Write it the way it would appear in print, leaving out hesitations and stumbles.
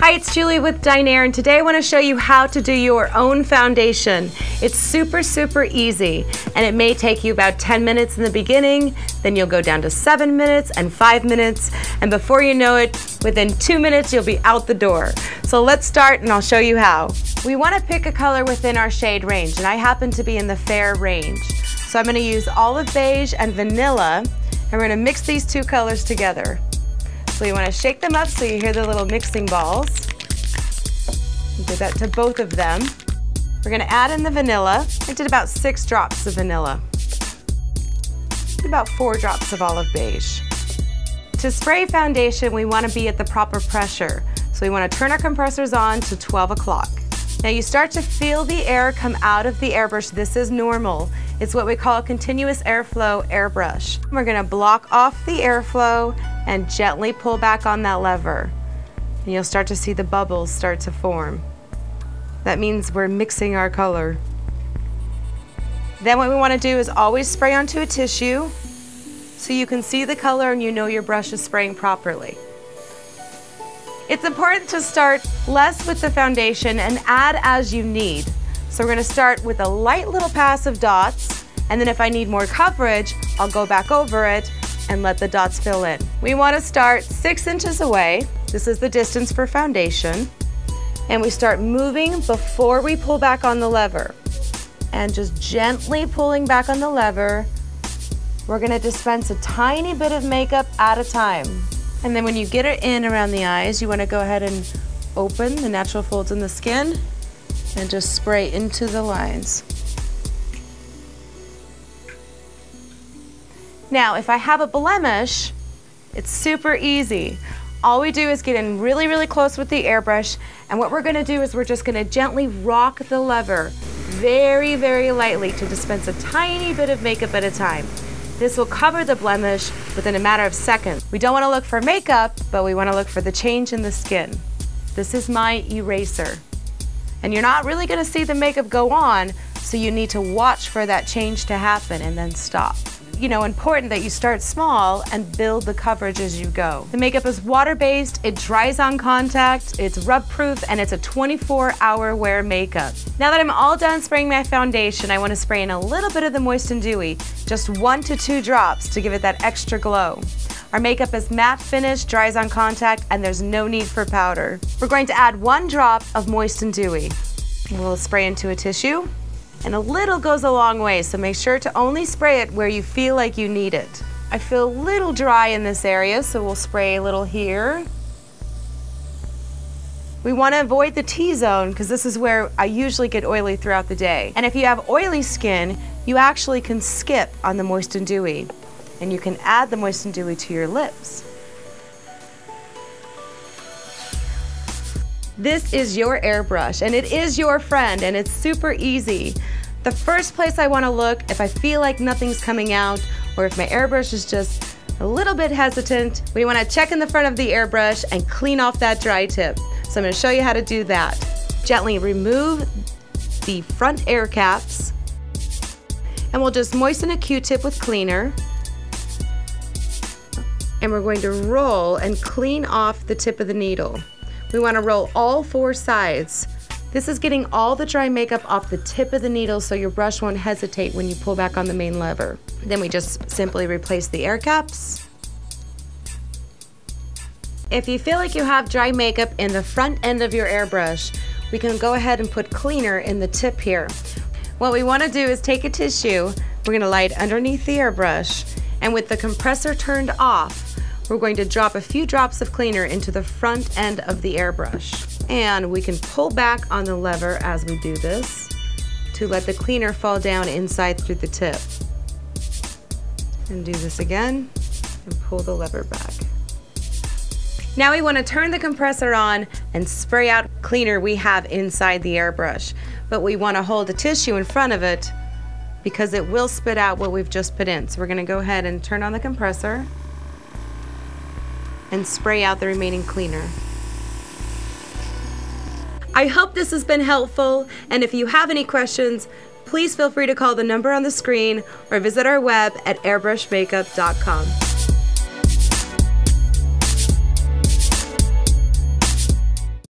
Hi, it's Julie with Dinair, and today I want to show you how to do your own foundation. It's super easy, and it may take you about 10 minutes in the beginning, then you'll go down to 7 minutes and 5 minutes, and before you know it, within 2 minutes you'll be out the door. So let's start and I'll show you how. We want to pick a color within our shade range, and I happen to be in the fair range. So I'm going to use olive beige and vanilla, and we're going to mix these two colors together. So you want to shake them up so you hear the little mixing balls. Do that to both of them. We're going to add in the vanilla. I did about 6 drops of vanilla. About 4 drops of olive beige. To spray foundation, we want to be at the proper pressure. So we want to turn our compressors on to 12 o'clock. Now you start to feel the air come out of the airbrush. This is normal. It's what we call a continuous airflow airbrush. We're going to block off the airflow and gently pull back on that lever. And you'll start to see the bubbles start to form. That means we're mixing our color. Then what we want to do is always spray onto a tissue so you can see the color and you know your brush is spraying properly. It's important to start less with the foundation and add as you need. So we're going to start with a light little pass of dots, and then if I need more coverage, I'll go back over it and let the dots fill in. We want to start 6 inches away. This is the distance for foundation. And we start moving before we pull back on the lever. And just gently pulling back on the lever, we're going to dispense a tiny bit of makeup at a time. And then when you get it in around the eyes, you want to go ahead and open the natural folds in the skin and just spray into the lines. Now, if I have a blemish, it's super easy. All we do is get in really close with the airbrush, and what we're going to do is we're just going to gently rock the lever very lightly to dispense a tiny bit of makeup at a time. This will cover the blemish within a matter of seconds. We don't want to look for makeup, but we want to look for the change in the skin. This is my eraser. And you're not really going to see the makeup go on, so you need to watch for that change to happen and then stop. You know, important that you start small and build the coverage as you go. The makeup is water-based, it dries on contact, it's rub-proof, and it's a 24-hour wear makeup. Now that I'm all done spraying my foundation, I want to spray in a little bit of the Moist and Dewy, just 1 to 2 drops to give it that extra glow. Our makeup is matte finish, dries on contact, and there's no need for powder. We're going to add 1 drop of Moist and Dewy. We'll spray into a tissue. And a little goes a long way, so make sure to only spray it where you feel like you need it. I feel a little dry in this area, so we'll spray a little here. We want to avoid the T-zone because this is where I usually get oily throughout the day. And if you have oily skin, you actually can skip on the Moist and Dewy. And you can add the Moist and Dewy to your lips. This is your airbrush, and it is your friend, and it's super easy. The first place I want to look, if I feel like nothing's coming out, or if my airbrush is just a little bit hesitant, we want to check in the front of the airbrush and clean off that dry tip. So I'm going to show you how to do that. Gently remove the front air caps, and we'll just moisten a Q-tip with cleaner. And we're going to roll and clean off the tip of the needle. We want to roll all 4 sides. This is getting all the dry makeup off the tip of the needle so your brush won't hesitate when you pull back on the main lever. Then we just simply replace the air caps. If you feel like you have dry makeup in the front end of your airbrush, we can go ahead and put cleaner in the tip here. What we want to do is take a tissue, we're going to lie it underneath the airbrush, and with the compressor turned off, we're going to drop a few drops of cleaner into the front end of the airbrush. And we can pull back on the lever as we do this to let the cleaner fall down inside through the tip. And do this again and pull the lever back. Now we want to turn the compressor on and spray out cleaner we have inside the airbrush. But we want to hold the tissue in front of it because it will spit out what we've just put in. So we're going to go ahead and turn on the compressor and spray out the remaining cleaner. I hope this has been helpful, and if you have any questions, please feel free to call the number on the screen or visit our web at airbrushmakeup.com.